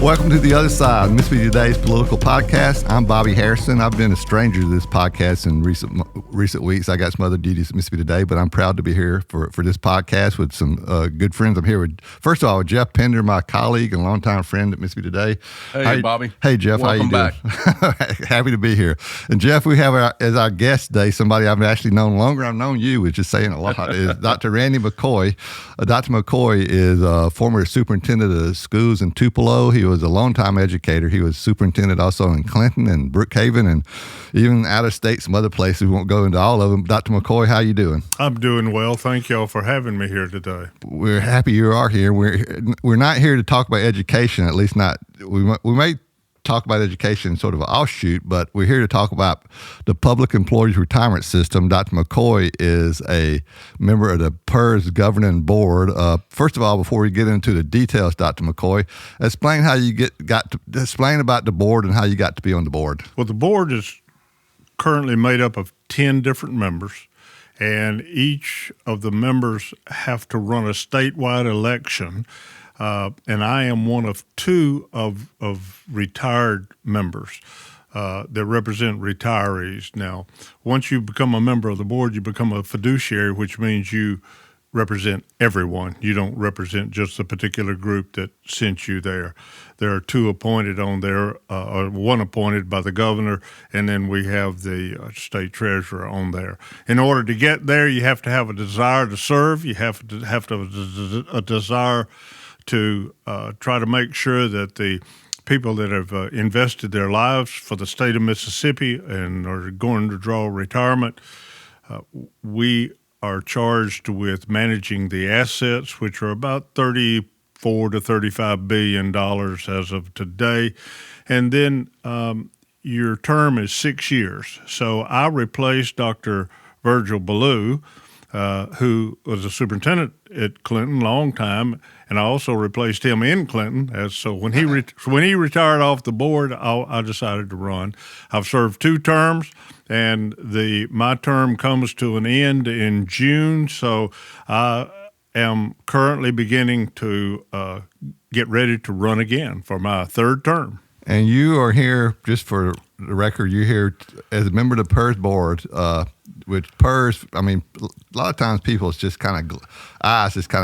Welcome to The Other Side, Mississippi Today's political podcast. I'm Bobby Harrison. I've been a stranger to this podcast in recent weeks. I got some other duties at Mississippi Today, but I'm proud to be here for this podcast with some good friends. I'm here with, first of all, Jeff Pender, my colleague and longtime friend at Mississippi Today. Hey, Bobby. Hey, Jeff. Welcome how you doing? Back. Happy to be here. And Jeff, we have as our guest today somebody I've actually known longer. I've known you, which is saying a lot, is Dr. Randy McCoy. Dr. McCoy is a former superintendent of schools in Tupelo. He was a longtime educator. He was superintendent also in Clinton and Brookhaven and even out of state, some other places. We won't go into all of them. Dr. McCoy, how you doing? I'm doing well. Thank y'all for having me here today. We're happy you are here. We're not here to talk about education, at least not. We may talk about education sort of an offshoot, but we're here to talk about the Public Employees Retirement System. Dr. McCoy is a member of the PERS governing board. First of all, before we get into the details, Dr. McCoy, explain how you explain about the board and how you got to be on the board. Well, the board is currently made up of 10 different members, and each of the members have to run a statewide election. And I am one of two of retired members that represent retirees. Now, once you become a member of the board, you become a fiduciary, which means you represent everyone. You don't represent just the particular group that sent you there. There are two appointed on there, or one appointed by the governor, and then we have the state treasurer on there. In order to get there, you have to have a desire to serve. You have to have a desire to try to make sure that the people that have invested their lives for the state of Mississippi and are going to draw retirement, we are charged with managing the assets, which are about $34 to $35 billion as of today. And then your term is 6 years. So I replaced Dr. Virgil Ballou, who was a superintendent at Clinton long time, and I also replaced him in Clinton. So when he retired off the board, I decided to run. I've served 2 terms, and my term comes to an end in June. So I am currently beginning to get ready to run again for my 3rd term. And you are here, just for the record, you're here as a member of the PERS board, which PERS, I mean, a lot of times people just kind of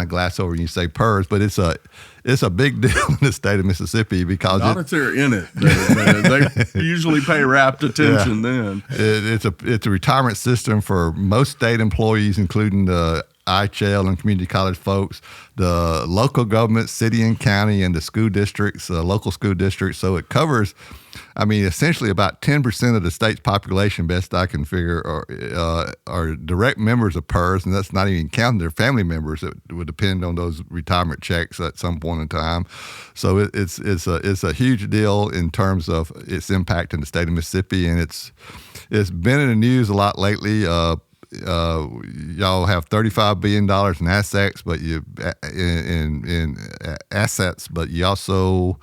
glass over when you say PERS, but it's a big deal in the state of Mississippi because not if they're in it. They usually pay rapt attention then. It's a retirement system for most state employees, including the IHL and community college folks, the local government, city and county, and the school districts, local school districts. So it covers, I mean, essentially about 10% of the state's population, best I can figure, are direct members of PERS, and that's not even counting their family members that would depend on those retirement checks at some point in time. So it's a huge deal in terms of its impact in the state of Mississippi, and it's been in the news a lot lately. Y'all have $35 billion in assets, but in assets, but you also,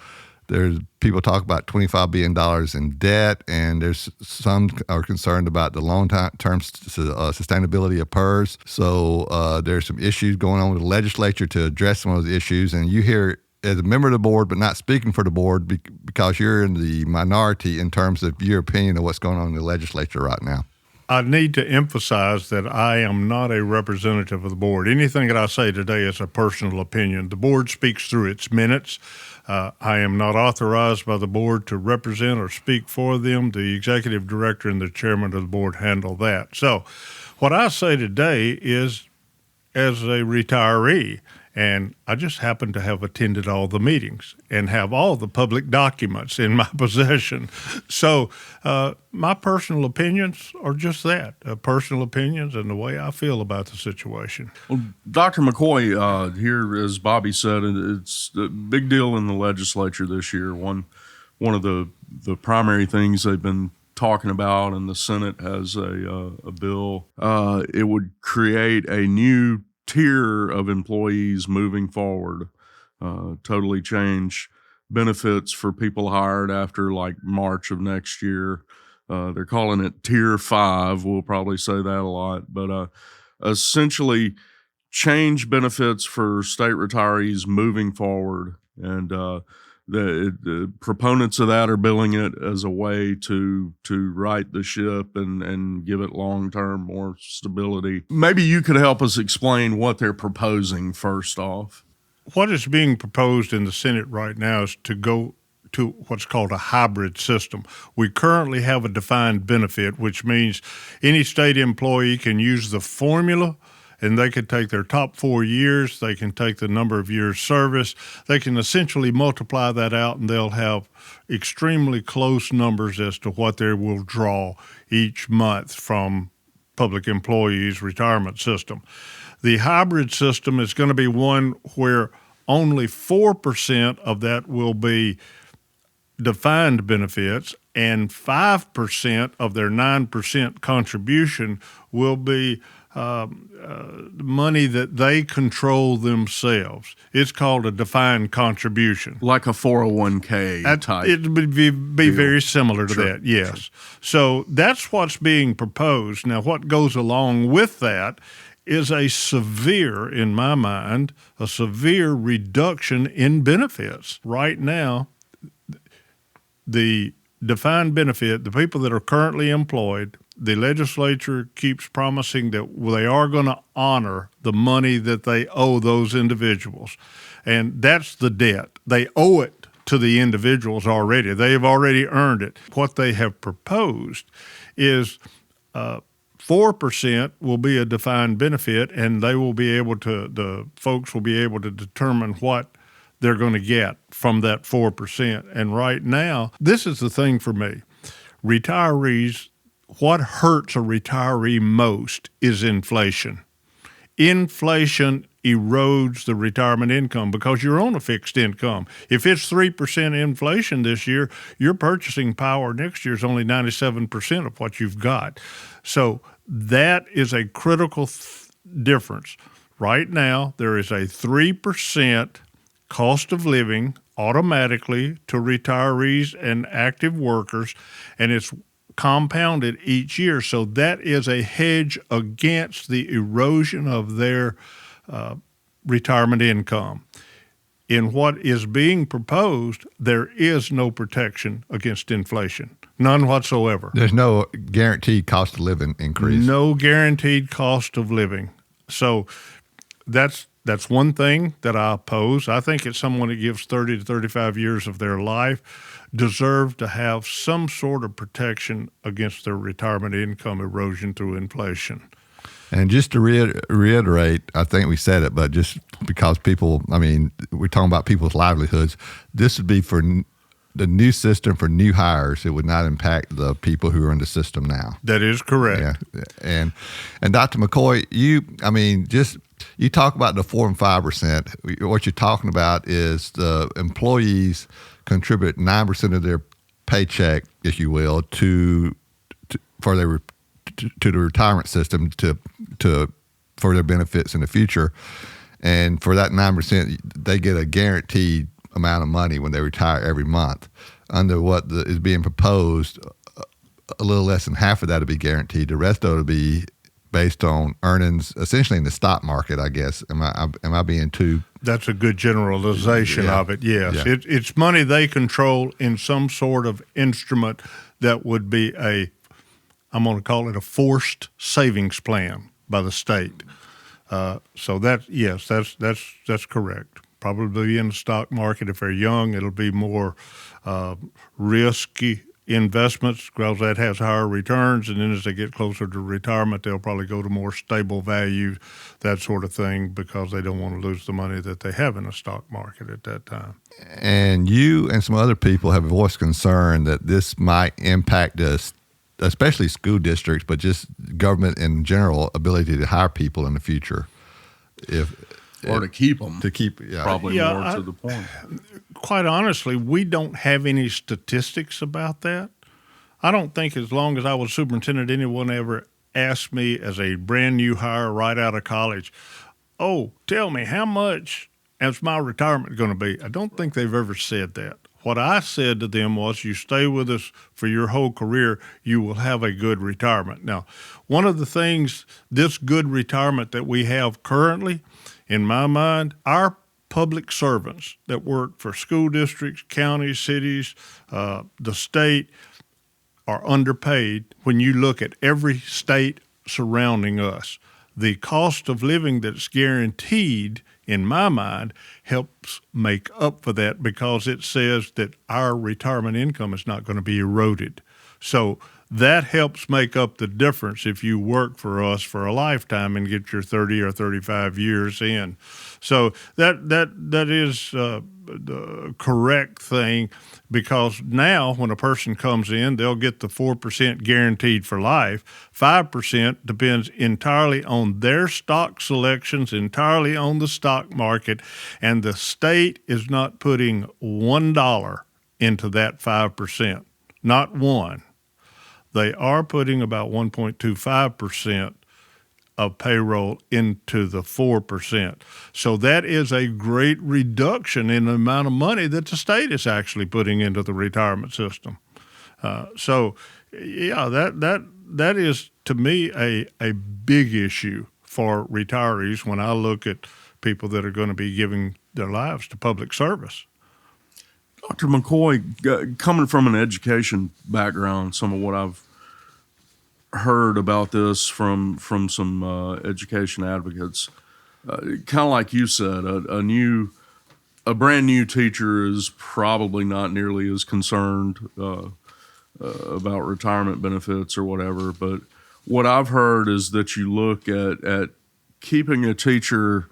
there's people talk about $25 billion in debt, and there's some are concerned about the long-term sustainability of PERS. So there's some issues going on with the legislature to address some of those issues, and you here as a member of the board, but not speaking for the board because you're in the minority in terms of your opinion of what's going on in the legislature right now. I need to emphasize that I am not a representative of the board. Anything that I say today is a personal opinion. The board speaks through its minutes. I am not authorized by the board to represent or speak for them. The executive director and the chairman of the board handle that. So what I say today is as a retiree, and I just happen to have attended all the meetings and have all the public documents in my possession. So my personal opinions are just that, personal opinions and the way I feel about the situation. Well, Dr. McCoy, here, as Bobby said, it's a big deal in the legislature this year. One of the primary things they've been talking about, and the Senate has a bill. It would create a new tier of employees moving forward, totally change benefits for people hired after like March of next year. They're calling it Tier 5. We'll probably say that a lot, but essentially change benefits for state retirees moving forward. And the proponents of that are billing it as a way to right the ship and give it long-term more stability. Maybe you could help us explain what they're proposing first off. What is being proposed in the Senate right now is to go to what's called a hybrid system. We currently have a defined benefit, which means any state employee can use the formula, and they can take their top 4 years, they can take the number of years service, they can essentially multiply that out, and they'll have extremely close numbers as to what they will draw each month from public employees' retirement system. The hybrid system is going to be one where only 4% of that will be defined benefits, and 5% of their 9% contribution will be money that they control themselves. It's called a defined contribution. Like a 401k type. It would be very similar to Sure, that, yes. So that's what's being proposed. Now, what goes along with that is in my mind, a severe reduction in benefits. Right now, the defined benefit, the people that are currently employed, the legislature keeps promising that they are going to honor the money that they owe those individuals. And that's the debt. They owe it to the individuals already. They have already earned it. What they have proposed is 4% will be a defined benefit, and the folks will be able to determine what they're going to get from that 4%. And right now, this is the thing for me. Retirees, what hurts a retiree most is inflation. Inflation erodes the retirement income because you're on a fixed income. If it's 3% inflation this year, your purchasing power next year is only 97% of what you've got. So that is a critical difference. Right now, there is a 3% cost of living automatically to retirees and active workers, and it's compounded each year. So that is a hedge against the erosion of their retirement income. In what is being proposed, there is no protection against inflation, none whatsoever. There's no guaranteed cost of living increase. No guaranteed cost of living. So that's one thing that I oppose. I think it's someone that gives 30 to 35 years of their life deserve to have some sort of protection against their retirement income erosion through inflation. And just to reiterate, I think we said it, but just because we're talking about people's livelihoods, this would be for the new system for new hires. It would not impact the people who are in the system now. That is correct. Yeah. And Dr. McCoy, you talk about the 4 and 5%. What you're talking about is the employees contribute 9% of their paycheck, if you will, to the retirement system for their benefits in the future. And for that 9%, they get a guaranteed amount of money when they retire every month. Under what is being proposed, a little less than half of that will be guaranteed. The rest of it will be based on earnings, essentially in the stock market, I guess. Am I being too? That's a good generalization of it, yes. Yeah. It's money they control in some sort of instrument that would be I'm going to call it a forced savings plan by the state. So that's correct. Probably in the stock market. If they're young, it'll be more risky investments because that has higher returns, and then as they get closer to retirement, they'll probably go to more stable value, that sort of thing, because they don't want to lose the money that they have in the stock market at that time. And you and some other people have voiced concern that this might impact us, especially school districts, but just government in general, ability to hire people in the future. To keep them. Probably more to the point. Quite honestly, we don't have any statistics about that. I don't think as long as I was superintendent, anyone ever asked me as a brand new hire right out of college, oh, tell me, how much is my retirement going to be? I don't think they've ever said that. What I said to them was, you stay with us for your whole career, you will have a good retirement. Now, one of the things, this good retirement that we have currently, in my mind, our public servants that work for school districts, counties, cities, the state are underpaid when you look at every state surrounding us. The cost of living that's guaranteed, in my mind, helps make up for that because it says that our retirement income is not going to be eroded. So that helps make up the difference if you work for us for a lifetime and get your 30 or 35 years in. So that is the correct thing, because now when a person comes in, they'll get the 4% guaranteed for life. 5% depends entirely on their stock selections, entirely on the stock market, and the state is not putting $1 into that 5%, not one. They are putting about 1.25% of payroll into the 4%. So that is a great reduction in the amount of money that the state is actually putting into the retirement system. So that is, to me, a big issue for retirees when I look at people that are going to be giving their lives to public service. Dr. McCoy, coming from an education background, some of what I've heard about this from some education advocates, kind of like you said, a brand new teacher is probably not nearly as concerned about retirement benefits or whatever. But what I've heard is that you look at keeping a teacher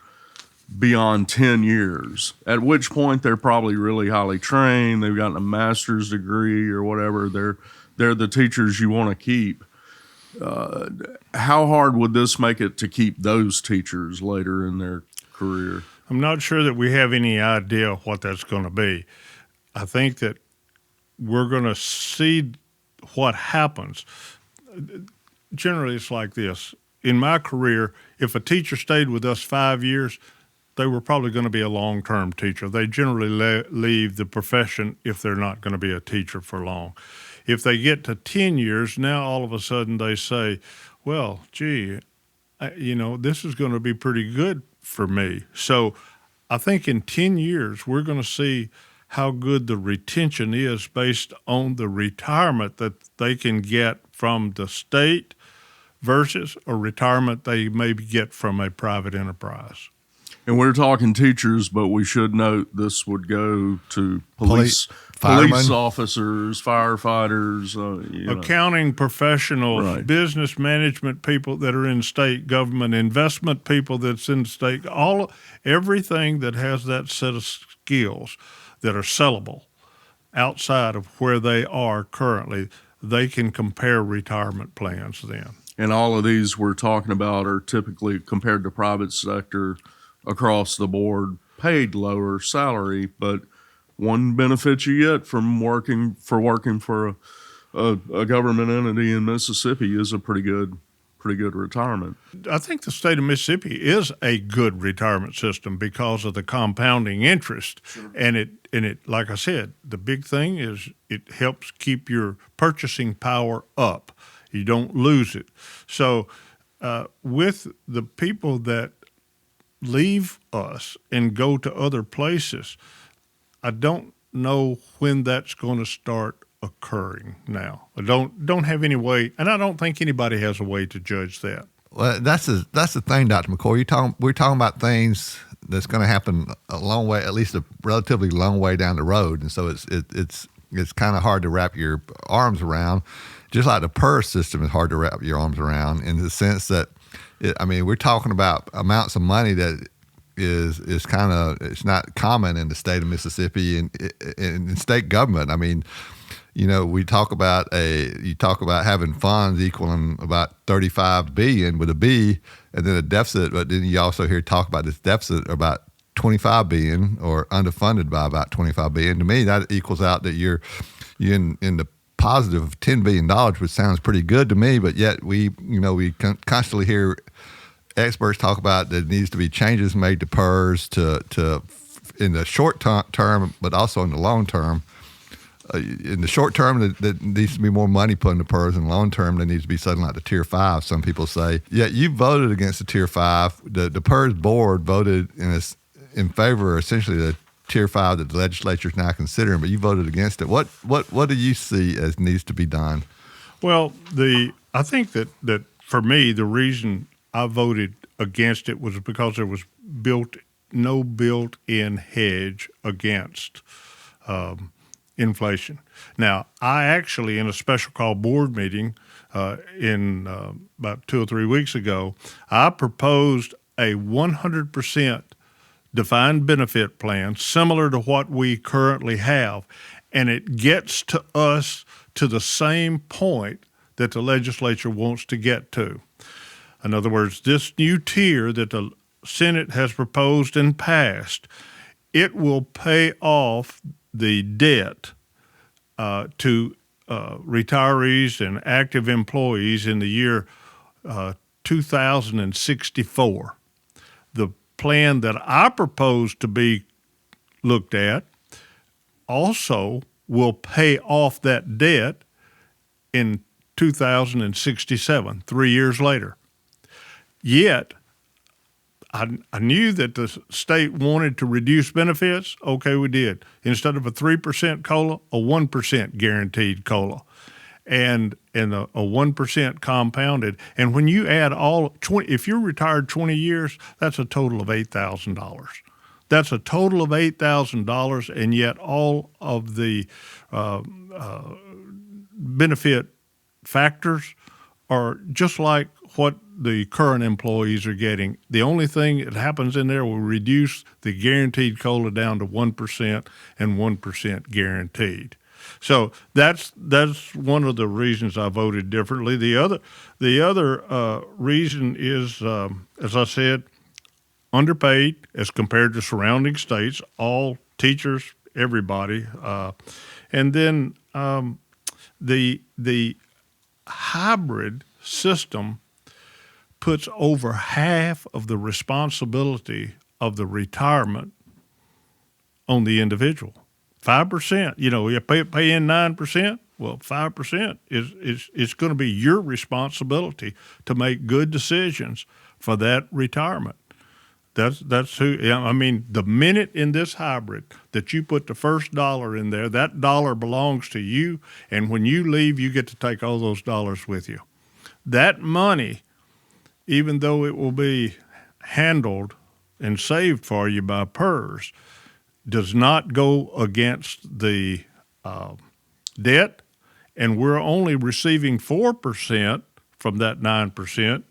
beyond 10 years, at which point they're probably really highly trained, they've gotten a master's degree or whatever, they're the teachers you want to keep. How hard would this make it to keep those teachers later in their career? I'm not sure that we have any idea what that's going to be. I think that we're going to see what happens. Generally, it's like this. In my career, if a teacher stayed with us 5 years, they were probably going to be a long-term teacher. They generally leave the profession if they're not going to be a teacher for long. If they get to 10 years, now all of a sudden they say, well, gee, this is going to be pretty good for me. So I think in 10 years, we're going to see how good the retention is based on the retirement that they can get from the state versus a retirement they maybe get from a private enterprise. And we're talking teachers, but we should note this would go to police officers, firefighters, accounting professionals, right, business management people that are in state government, investment people that's in state, everything that has that set of skills that are sellable outside of where they are currently, they can compare retirement plans then. And all of these we're talking about are typically, compared to private sector, across the board, paid lower salary, but one benefit you get from working for a government entity in Mississippi is a pretty good retirement. I think the state of Mississippi is a good retirement system because of the compounding interest. Sure. And it, like I said, the big thing is it helps keep your purchasing power up. You don't lose it. So with the people that leave us and go to other places, I don't know when that's going to start occurring now. I don't have any way, and I don't think anybody has a way to judge that. Well, that's the thing, Dr. McCoy. We're talking about things that's going to happen a long way, at least a relatively long way down the road, and so it's kind of hard to wrap your arms around. Just like the PERS system is hard to wrap your arms around, in the sense that, we're talking about amounts of money that is kind of, it's not common in the state of Mississippi and in state government. We talk about having funds equaling about 35 billion with a B, and then a deficit, but then you also hear talk about this deficit about 25 billion, or underfunded by about 25 billion. To me, that equals out that you're in the positive of $10 billion, which sounds pretty good to me, but yet we constantly hear experts talk about there needs to be changes made to PERS to in the short term, but also in the long term. In the short term, there needs to be more money put into PERS. In the long term, there needs to be something like the Tier 5, some people say. Yet you voted against the Tier 5. The PERS board voted in favor, essentially, the Tier 5 that the legislature is now considering, but you voted against it. What do you see as needs to be done? Well, I think that for me, the reason I voted against it was because there was no built-in hedge against inflation. Now, I actually, in a special call board meeting in about 2 or 3 weeks ago, I proposed a 100% defined benefit plan similar to what we currently have, and it gets to us to the same point that the legislature wants to get to. In other words, this new tier that the Senate has proposed and passed, it will pay off the debt to retirees and active employees in the year 2064. The plan that I propose to be looked at also will pay off that debt in 2067, 3 years later. Yet, I knew that the state wanted to reduce benefits. Okay, we did. Instead of a 3% COLA, a 1% guaranteed COLA, and a 1% compounded. And when you add if you're retired 20 years, that's a total of $8,000. That's a total of $8,000, and yet all of the benefit factors are just like what the current employees are getting. The only thing that happens in there will reduce the guaranteed COLA down to 1% and 1% guaranteed. So that's one of the reasons I voted differently. The other reason is, as I said, underpaid as compared to surrounding states, all teachers, everybody, and then the hybrid system puts over half of the responsibility of the retirement on the individual. 5%, you pay in 9%. Well, 5% is going to be your responsibility to make good decisions for that retirement. That's who. I mean, the minute in this hybrid that you put the first dollar in there, that dollar belongs to you, and when you leave, you get to take all those dollars with you. That money, even though it will be handled and saved for you by PERS, does not go against the debt, and we're only receiving 4% from that 9%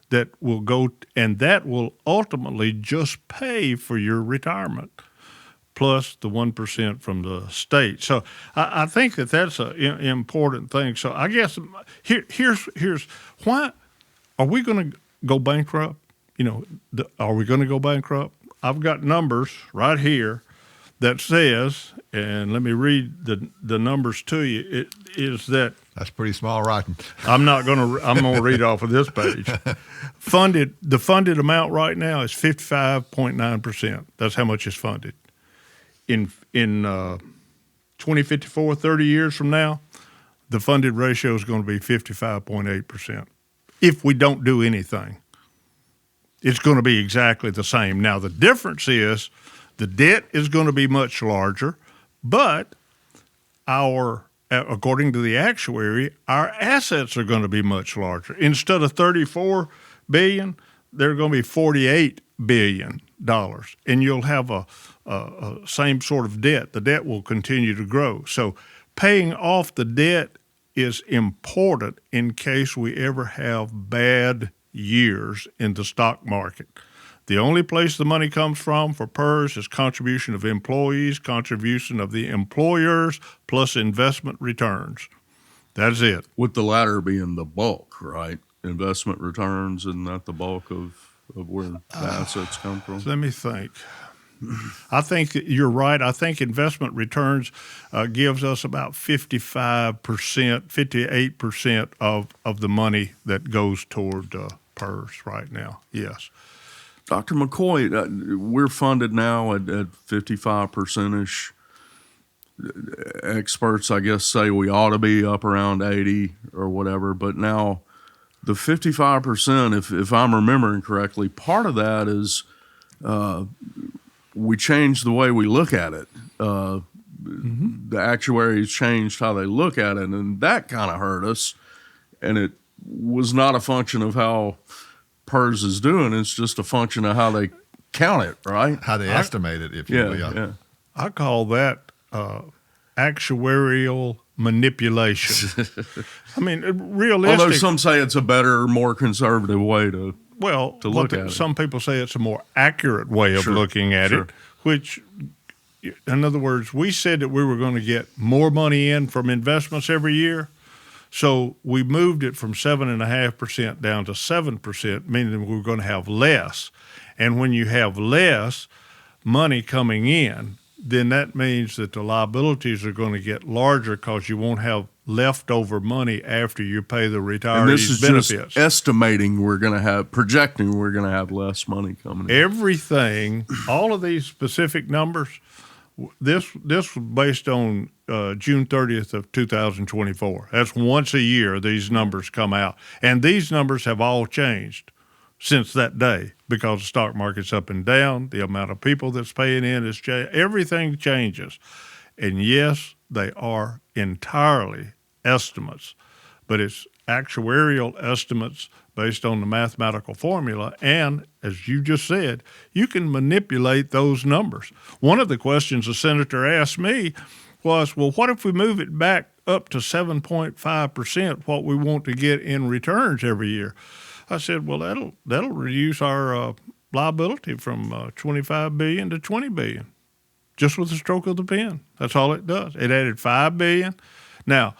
that will go, and that will ultimately just pay for your retirement, plus the 1% from the state. So I think that's an important thing. So I guess here's why are we going to go bankrupt? Are we going to go bankrupt? I've got numbers right here that says, and let me read the numbers to you. It is that that's pretty small writing. I'm going to read off of this page. The funded amount right now is 55.9%. That's how much is funded. In 2054, 30 years from now, the funded ratio is going to be 55.8%. If we don't do anything, it's going to be exactly the same. Now, the difference is the debt is going to be much larger, but according to the actuary, our assets are going to be much larger. Instead of $34 billion, they're going to be $48 billion, and you'll have a same sort of debt. The debt will continue to grow. So paying off the debt is important in case we ever have bad years in the stock market. The only place the money comes from for PERS is contribution of employees, contribution of the employers, plus investment returns. That's it. With the latter being the bulk, right? Investment returns, and not the bulk of where the assets come from. Let me think. I think you're right. I think investment returns gives us about 55%, 58% of the money that goes toward PERS right now. Yes. Dr. McCoy, we're funded now at 55%-ish. Experts, I guess, say we ought to be up around 80 or whatever. But now the 55%, if I'm remembering correctly, part of that is we changed the way we look at it. The actuaries changed how they look at it, and that kind of hurt us. And it was not a function of how PERS is doing. It's just a function of how they count it, right? How they estimate it, if you will. Yeah. I call that actuarial manipulation. I mean, realistic. Although some say it's a better, more conservative way to look at it. Some people say it's a more accurate way of looking at it, which, in other words, we said that we were going to get more money in from investments every year. So we moved it from 7.5% down to 7%, meaning we're going to have less. And when you have less money coming in, then that means that the liabilities are going to get larger because you won't have leftover money after you pay the retirees' and this is benefits. Just estimating projecting we're going to have less money coming in. Everything, all of these specific numbers, this was based on June 30th of 2024. That's once a year these numbers come out. And these numbers have all changed since that day because the stock market's up and down, the amount of people that's paying in is changed. Everything changes. And yes, they are entirely estimates, but it's actuarial estimates based on the mathematical formula. And as you just said, you can manipulate those numbers. One of the questions the senator asked me was, well, what if we move it back up to 7.5%, what we want to get in returns every year? I said, well, that'll reduce our liability from $25 billion to $20 billion, just with the stroke of the pen. That's all it does. It added $5 billion. Now,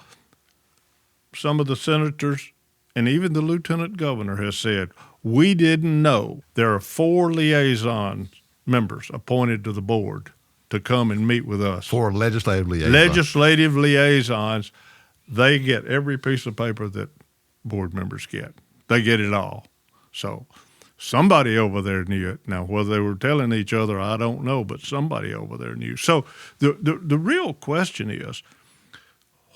some of the senators and even the lieutenant governor has said, we didn't know. There are 4 liaison members appointed to the board to come and meet with us. 4 legislative liaisons. Legislative liaisons, they get every piece of paper that board members get. They get it all. So somebody over there knew it. Now, whether they were telling each other, I don't know, but somebody over there knew. So the real question is,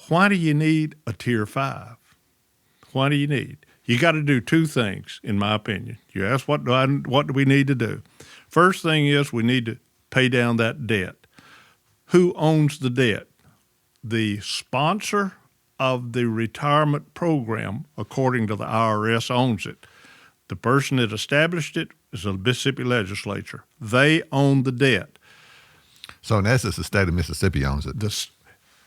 why do you need a Tier 5? Why do you need? You got to do 2 things, in my opinion. You ask, what do we need to do? First thing is we need to pay down that debt. Who owns the debt? The sponsor of the retirement program, according to the IRS, owns it. The person that established it is the Mississippi legislature. They own the debt. So in essence, the state of Mississippi owns it.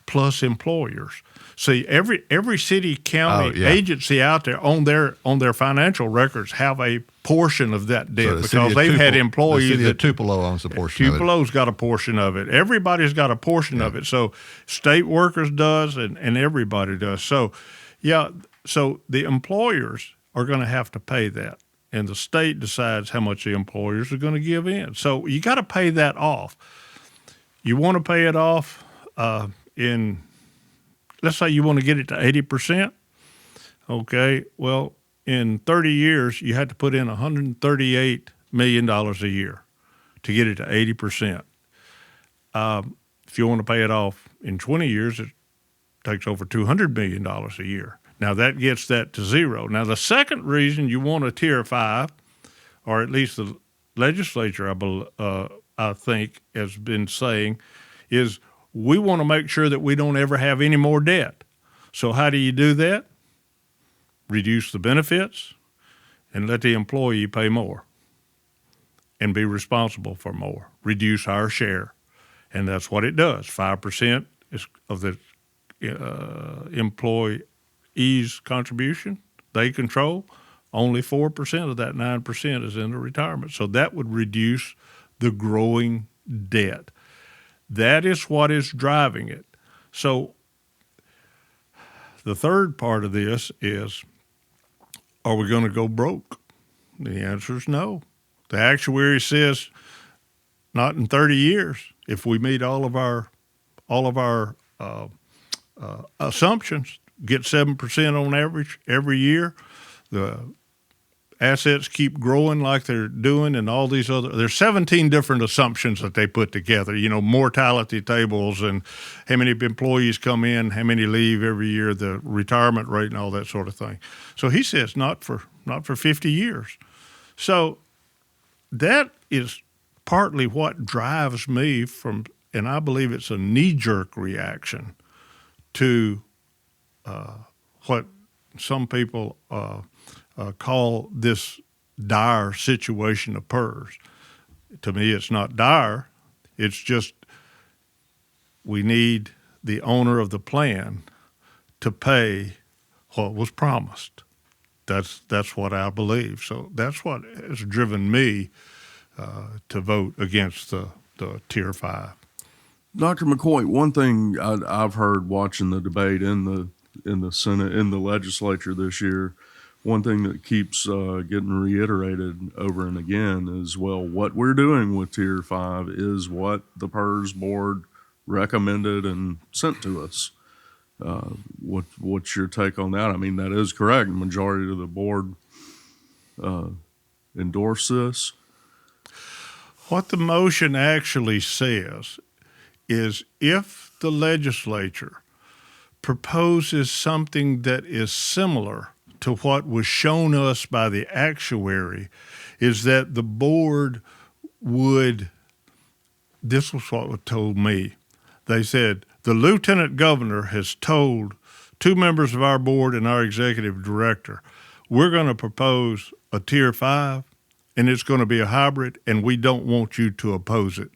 Plus employers. See, every city, county, agency out there on their financial records have a portion of that debt because they've had employees. The city of Tupelo owns a portion of it. Tupelo's got a portion of it. Everybody's got a portion of it. So state workers does and everybody does. So, so the employers are going to have to pay that. And the state decides how much the employers are going to give in. So you got to pay that off. You want to pay it off let's say you want to get it to 80%. Okay, well, in 30 years, you had to put in $138 million a year to get it to 80%. If you want to pay it off in 20 years, it takes over $200 million a year. Now, that gets that to zero. Now, the second reason you want a Tier 5, or at least the legislature, I think, has been saying, is we want to make sure that we don't ever have any more debt. So how do you do that? Reduce the benefits and let the employee pay more and be responsible for more. Reduce our share. And that's what it does. 5% of the employee's contribution they control. Only 4% of that 9% is in the retirement. So that would reduce the growing debt. That is what is driving it. So the third part of this is, are we going to go broke? The answer is no. The actuary says not in 30 years. If we meet all of our assumptions, get 7% on average every year, the assets keep growing like they're doing, and all these there's 17 different assumptions that they put together, mortality tables and how many employees come in, how many leave every year, the retirement rate and all that sort of thing. So he says not for 50 years. So that is partly what drives me and I believe it's a knee-jerk reaction to what some people call this dire situation of PERS. To me, it's not dire. It's just we need the owner of the plan to pay what was promised. That's what I believe. So that's what has driven me to vote against the Tier 5. Dr. McCoy, one thing I've heard watching the debate in the Senate, in the legislature this year, one thing that keeps getting reiterated over and again is, well, what we're doing with Tier 5 is what the PERS board recommended and sent to us. What's your take on that? I mean, that is correct. The majority of the board endorse this. What the motion actually says is if the legislature proposes something that is similar to what was shown us by the actuary, is that the board would, this was what was told me. They said, the lieutenant governor has told 2 members of our board and our executive director, we're going to propose a Tier 5, and it's going to be a hybrid, and we don't want you to oppose it.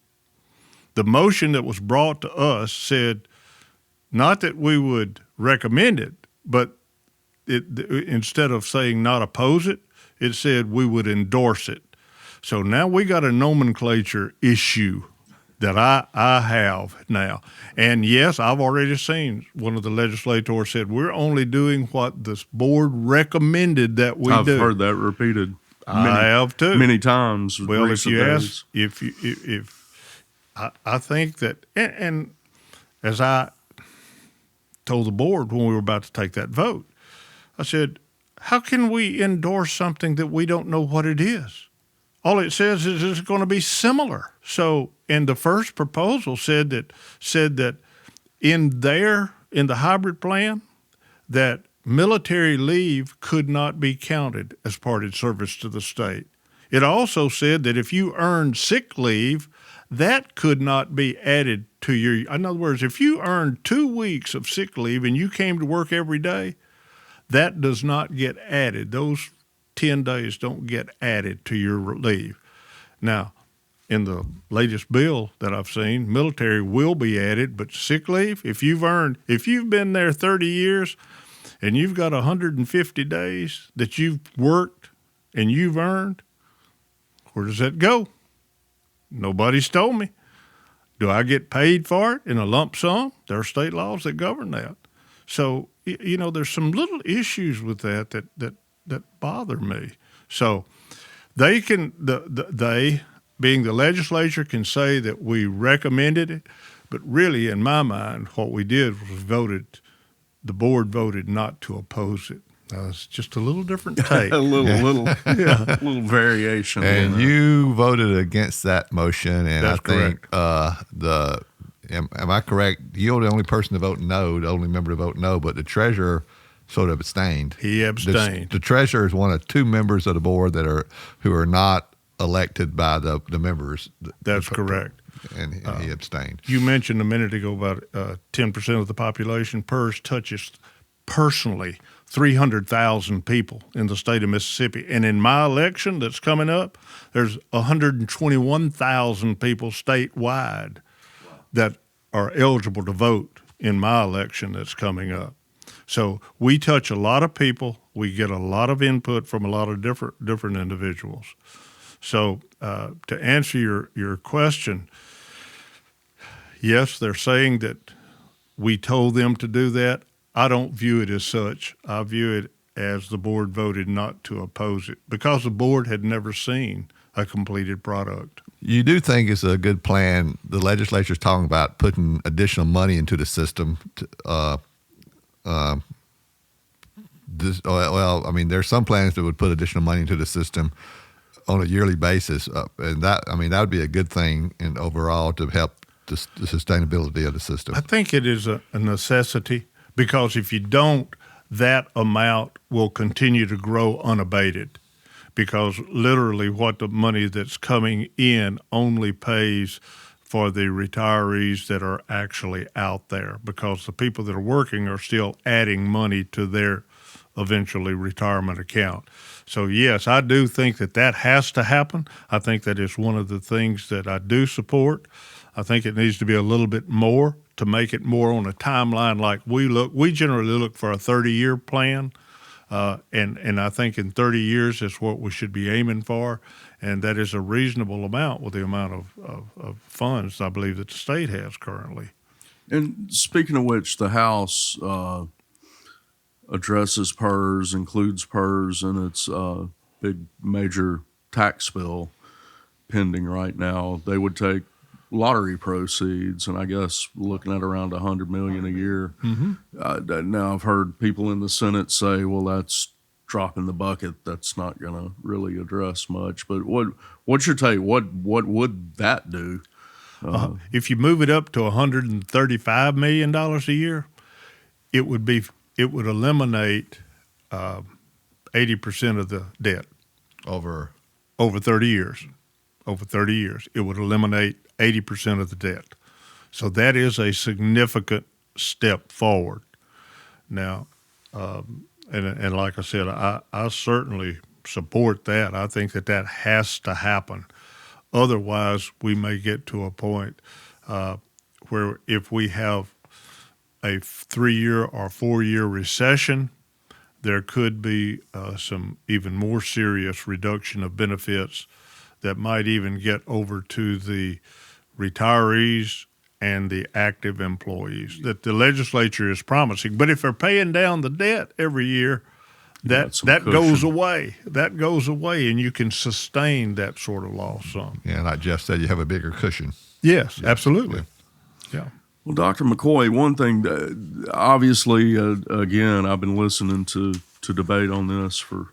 The motion that was brought to us said not that we would recommend it, but instead of saying not oppose it, it said we would endorse it. So now we got a nomenclature issue that I have now. And yes, I've already seen one of the legislators said, we're only doing what this board recommended that we do. I've heard that repeated. I have too. Many times. Well, if you ask, I think that, and as I told the board when we were about to take that vote, I said, how can we endorse something that we don't know what it is? All it says is it's going to be similar. So, and the first proposal said that in the hybrid plan, that military leave could not be counted as part of service to the state. It also said that if you earned sick leave, that could not be added to your, in other words, if you earned 2 weeks of sick leave and you came to work every day, that does not get added. Those 10 days don't get added to your leave. Now, in the latest bill that I've seen, military will be added, but sick leave, if you've been there 30 years and you've got 150 days that you've worked and you've earned, where does that go? Nobody's told me. Do I get paid for it in a lump sum? There are state laws that govern that. So, there's some little issues with that bother me. So they can, they being the legislature, can say that we recommended it, but really in my mind, what we did was the board voted not to oppose it. It's just a little different take. a little variation. And you voted against that motion, and That's I think am I correct? You're the only person to vote no, the only member to vote no, but the treasurer sort of abstained. He abstained. The treasurer is one of 2 members of the board who are not elected by the members. That's correct. And he abstained. You mentioned a minute ago about 10% of the population. PERS touches personally 300,000 people in the state of Mississippi. And in my election that's coming up, there's 121,000 people statewide that are eligible to vote in my election that's coming up. So we touch a lot of people. We get a lot of input from a lot of different individuals. So to answer your question, yes, they're saying that we told them to do that. I don't view it as such. I view it as the board voted not to oppose it because the board had never seen a completed product. You do think it's a good plan. The legislature's talking about putting additional money into the system. There's some plans that would put additional money into the system on a yearly basis, and that would be a good thing and overall to help the sustainability of the system. I think it is a necessity because if you don't, that amount will continue to grow unabated because literally what the money that's coming in only pays for the retirees that are actually out there, because the people that are working are still adding money to their eventually retirement account. So yes, I do think that has to happen. I think that is one of the things that I do support. I think it needs to be a little bit more to make it more on a timeline like we look. We generally look for a 30-year plan, and I think in 30 years is what we should be aiming for, and that is a reasonable amount with the amount of funds I believe that the state has currently. And speaking of which, the House addresses PERS, includes PERS in its big major tax bill pending right now. They would take lottery proceeds, and I guess looking at around $100 million a year. Now I've heard people in the Senate say, "Well, that's dropping the bucket. That's not going to really address much." But what's your take? What would that do? If you move it up to $135 million a year, it would eliminate 80% of the debt Over 30 years. Over 30 years, it would eliminate 80% of the debt. So that is a significant step forward. Now, and like I said, I certainly support that. I think that has to happen. Otherwise, we may get to a point where if we have a 3-year or 4-year recession, there could be some even more serious reduction of benefits that might even get over to the retirees and the active employees that the legislature is promising. But if they're paying down the debt every year, that goes away. That goes away, and you can sustain that sort of loss some. Yeah, like Jeff said, you have a bigger cushion. Yes, absolutely. Yeah. Well, Dr. McCoy, one thing, obviously, again, I've been listening to debate on this for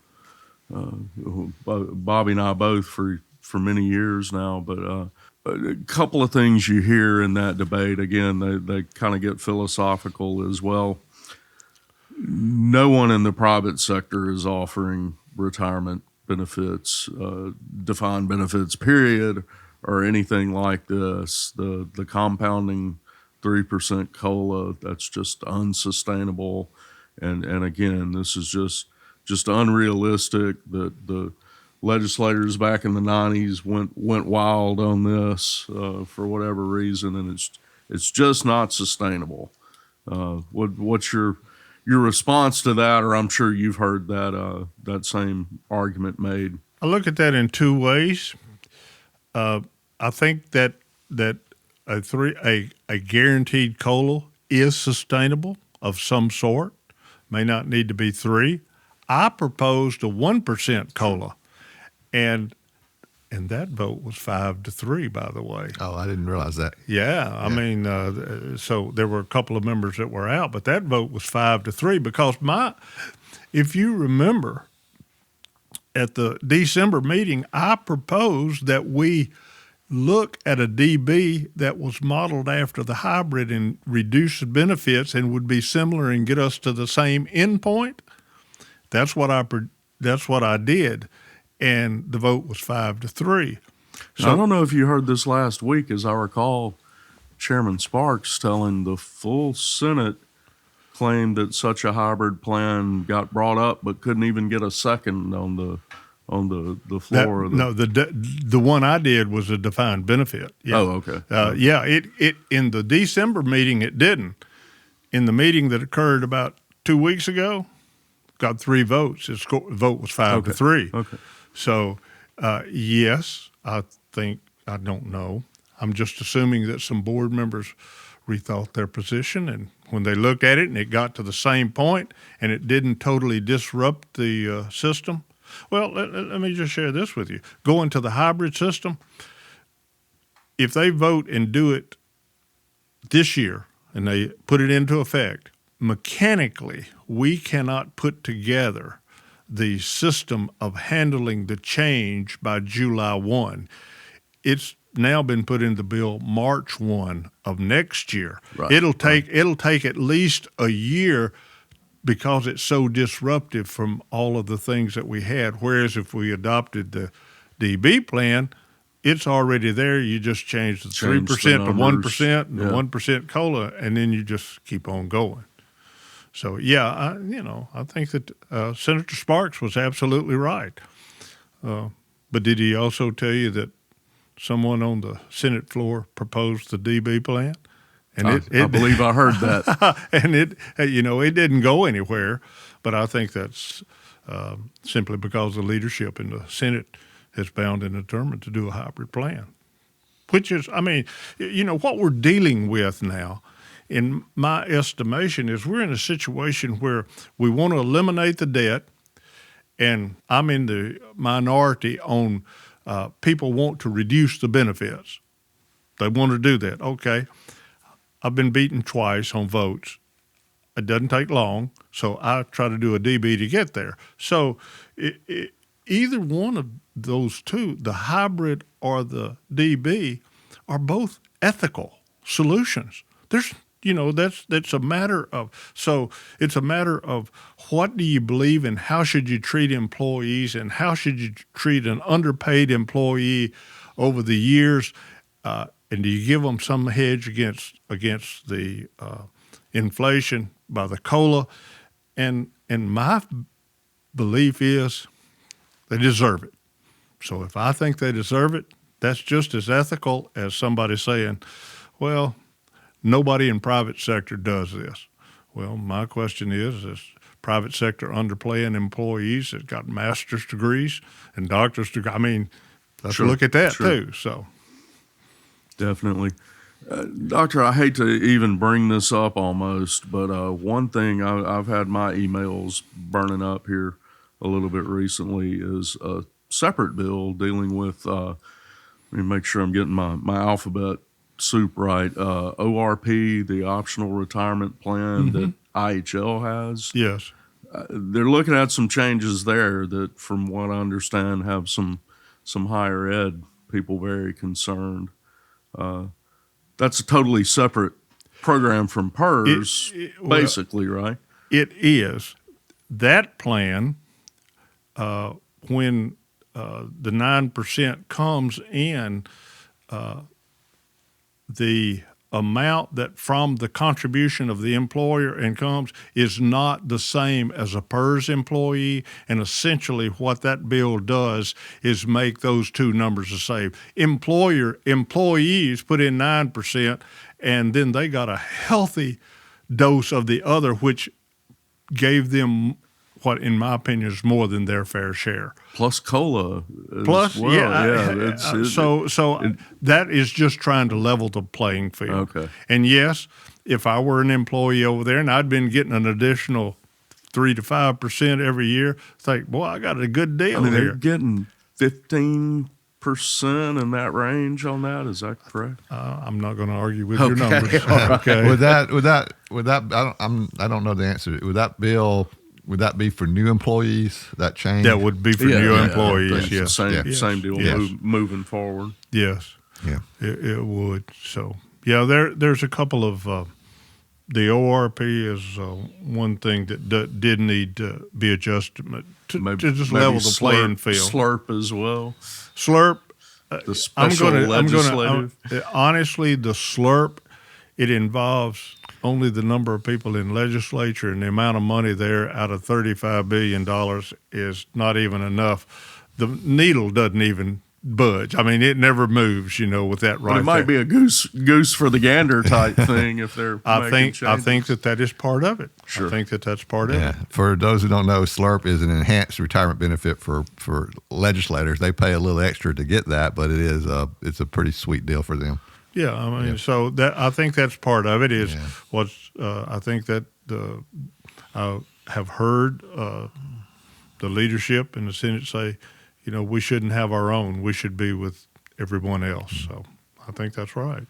Bobby and I both for many years now, but a couple of things you hear in that debate, again, they kind of get philosophical as well. No one in the private sector is offering retirement benefits, defined benefits, period, or anything like this. The compounding 3% COLA, that's just unsustainable. And again, this is just unrealistic. The legislators back in the 90s went wild on this for whatever reason, and it's just not sustainable. What's your response to that? Or I'm sure you've heard that same argument made. I look at that in two ways. I think that a guaranteed COLA is sustainable of some sort. May not need to be 3. I proposed a 1% COLA, and that vote was 5-3, by the way. Oh, I didn't realize that. Yeah, I mean, so there were a couple of members that were out, but that vote was 5-3 because if you remember, at the December meeting, I proposed that we look at a DB that was modeled after the hybrid and reduce the benefits and would be similar and get us to the same endpoint. That's what I did, and the vote was 5-3. So I don't know if you heard this last week, as I recall, Chairman Sparks telling the full Senate claimed that such a hybrid plan got brought up, but couldn't even get a second on the floor. The one I did was a defined benefit. Yeah. Oh, okay. It in the December meeting it didn't. In the meeting that occurred about 2 weeks ago, got 3 votes. Its vote was 5-3. Okay. So yes, I don't know. I'm just assuming that some board members rethought their position, and when they looked at it and it got to the same point and it didn't totally disrupt the system. Well, let me just share this with you. Going to the hybrid system, if they vote and do it this year and they put it into effect, mechanically, we cannot put together the system of handling the change by July 1. It's now been put in the bill March 1 of next year. Right. It'll take at least a year because it's so disruptive from all of the things that we had. Whereas if we adopted the DB plan, it's already there. You just change the 3% to 1% and the 1% COLA, and then you just keep on going. So, yeah, I think that Senator Sparks was absolutely right. But did he also tell you that someone on the Senate floor proposed the DB plan? And I believe I heard that. And it didn't go anywhere. But I think that's simply because the leadership in the Senate is bound and determined to do a hybrid plan, which is, what we're dealing with now, in my estimation, is we're in a situation where we want to eliminate the debt, and I'm in the minority on people want to reduce the benefits. They want to do that. Okay. I've been beaten twice on votes. It doesn't take long, so I try to do a DB to get there. So either one of those two, the hybrid or the DB, are both ethical solutions. There's, that's a matter of, so it's a matter of what do you believe and how should you treat employees and how should you treat an underpaid employee over the years, and do you give them some hedge against the inflation by the COLA? And my belief is they deserve it. So if I think they deserve it, that's just as ethical as somebody saying, well, nobody in private sector does this. Well, my question is private sector underpaying employees that got master's degrees and doctor's degrees? Let's look at that too. So. Definitely. Doctor, I hate to even bring this up almost, but one thing I've had my emails burning up here a little bit recently is a separate bill dealing with, let me make sure I'm getting my alphabet soup right, ORP, the optional retirement plan that IHL has. Yes. They're looking at some changes there that, from what I understand, have some higher ed people very concerned. That's a totally separate program from PERS, basically, right? It is. That plan, when the 9% comes in, the amount that from the contribution of the employer and comes is not the same as a PERS employee. And essentially what that bill does is make those two numbers the same. Employees put in 9%, and then they got a healthy dose of the other, which gave them what, in my opinion, is more than their fair share. Plus COLA. Plus, well. yeah. So that is just trying to level the playing field. Okay. And yes, if I were an employee over there and I'd been getting an additional 3 to 5% every year, think, boy, I got a good deal here. They're getting 15% in that range on that. Is that correct? I'm not going to argue with your numbers. Okay. Would that? I don't know the answer. Would that be for new employees? That change? That would be for new employees. Yes. Same deal. Yes. Moving forward. Yes. Yeah. It would. So yeah, there's a couple of the ORP is one thing that did need to be adjusted to just level the playing field. Slurp as well. Slurp. The special legislative. Honestly, the slurp, it involves only the number of people in legislature, and the amount of money there out of $35 billion is not even enough. The needle doesn't even budge. It never moves, with that right. But it might be a goose for the gander type thing if they're I think that is part of it. Sure. I think that's part of it. For those who don't know, SLRP is an enhanced retirement benefit for legislators. They pay a little extra to get that, but it's a pretty sweet deal for them. Yeah, so that I think that's part of it. Is what's I think that I have heard the leadership in the Senate say, we shouldn't have our own. We should be with everyone else. So I think that's right.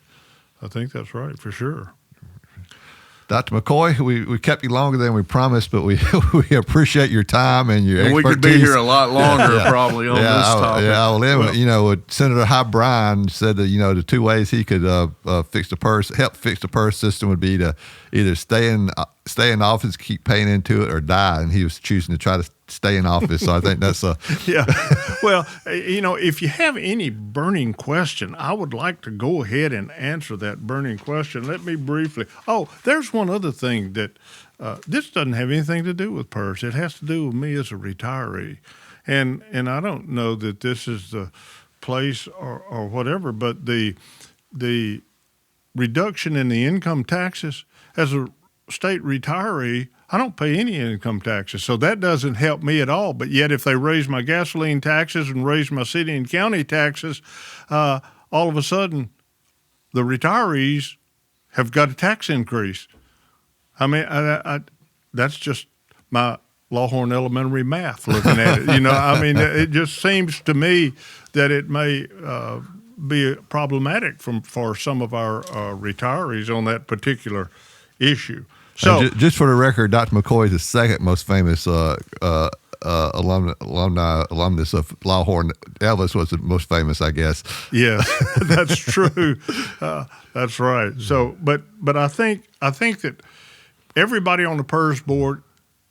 I think that's right for sure. Dr. McCoy, we kept you longer than we promised, but we we appreciate your time and your And we expertise. could be here a lot longer probably on this topic. Senator High Bryan said that, the two ways he could help fix the PERS system would be to either stay in office, keep paying into it, or die. And he was choosing to try to stay in office. So I think that's yeah. Well, if you have any burning question, I would like to go ahead and answer that burning question. Let me briefly. Oh, there's one other thing that this doesn't have anything to do with PERS. It has to do with me as a retiree, and I don't know that this is the place or whatever, but the reduction in the income taxes as a state retiree, I don't pay any income taxes, so that doesn't help me at all. But yet, if they raise my gasoline taxes and raise my city and county taxes, all of a sudden, the retirees have got a tax increase. I mean, that's just my Lawhorn Elementary math looking at it. It just seems to me that it may be problematic for some of our retirees on that particular issue. So, just for the record, Dr. McCoy is the second most famous alumnus of Lawhorn. Elvis was the most famous, I guess. Yes, that's true. That's right. So, but I think that everybody on the PERS board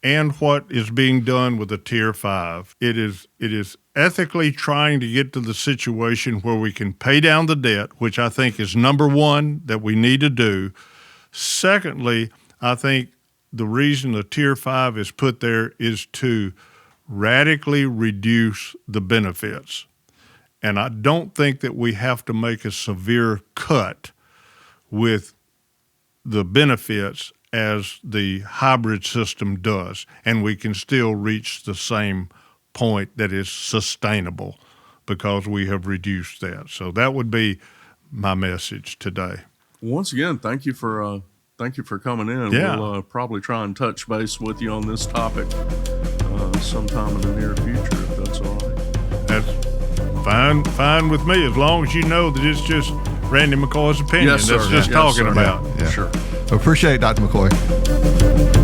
and what is being done with the Tier 5, it is ethically trying to get to the situation where we can pay down the debt, which I think is number one that we need to do. Secondly, I think the reason the Tier 5 is put there is to radically reduce the benefits. And I don't think that we have to make a severe cut with the benefits as the hybrid system does, and we can still reach the same point that is sustainable because we have reduced that. So that would be my message today. Once again, thank you for coming in. Yeah. We'll probably try and touch base with you on this topic sometime in the near future, if that's all right. That's fine with me, as long as you know that it's just Randy McCoy's opinion. Yes, sir. That's just Yes, talking sir. about. Yeah. Sure. Appreciate it, Dr. McCoy.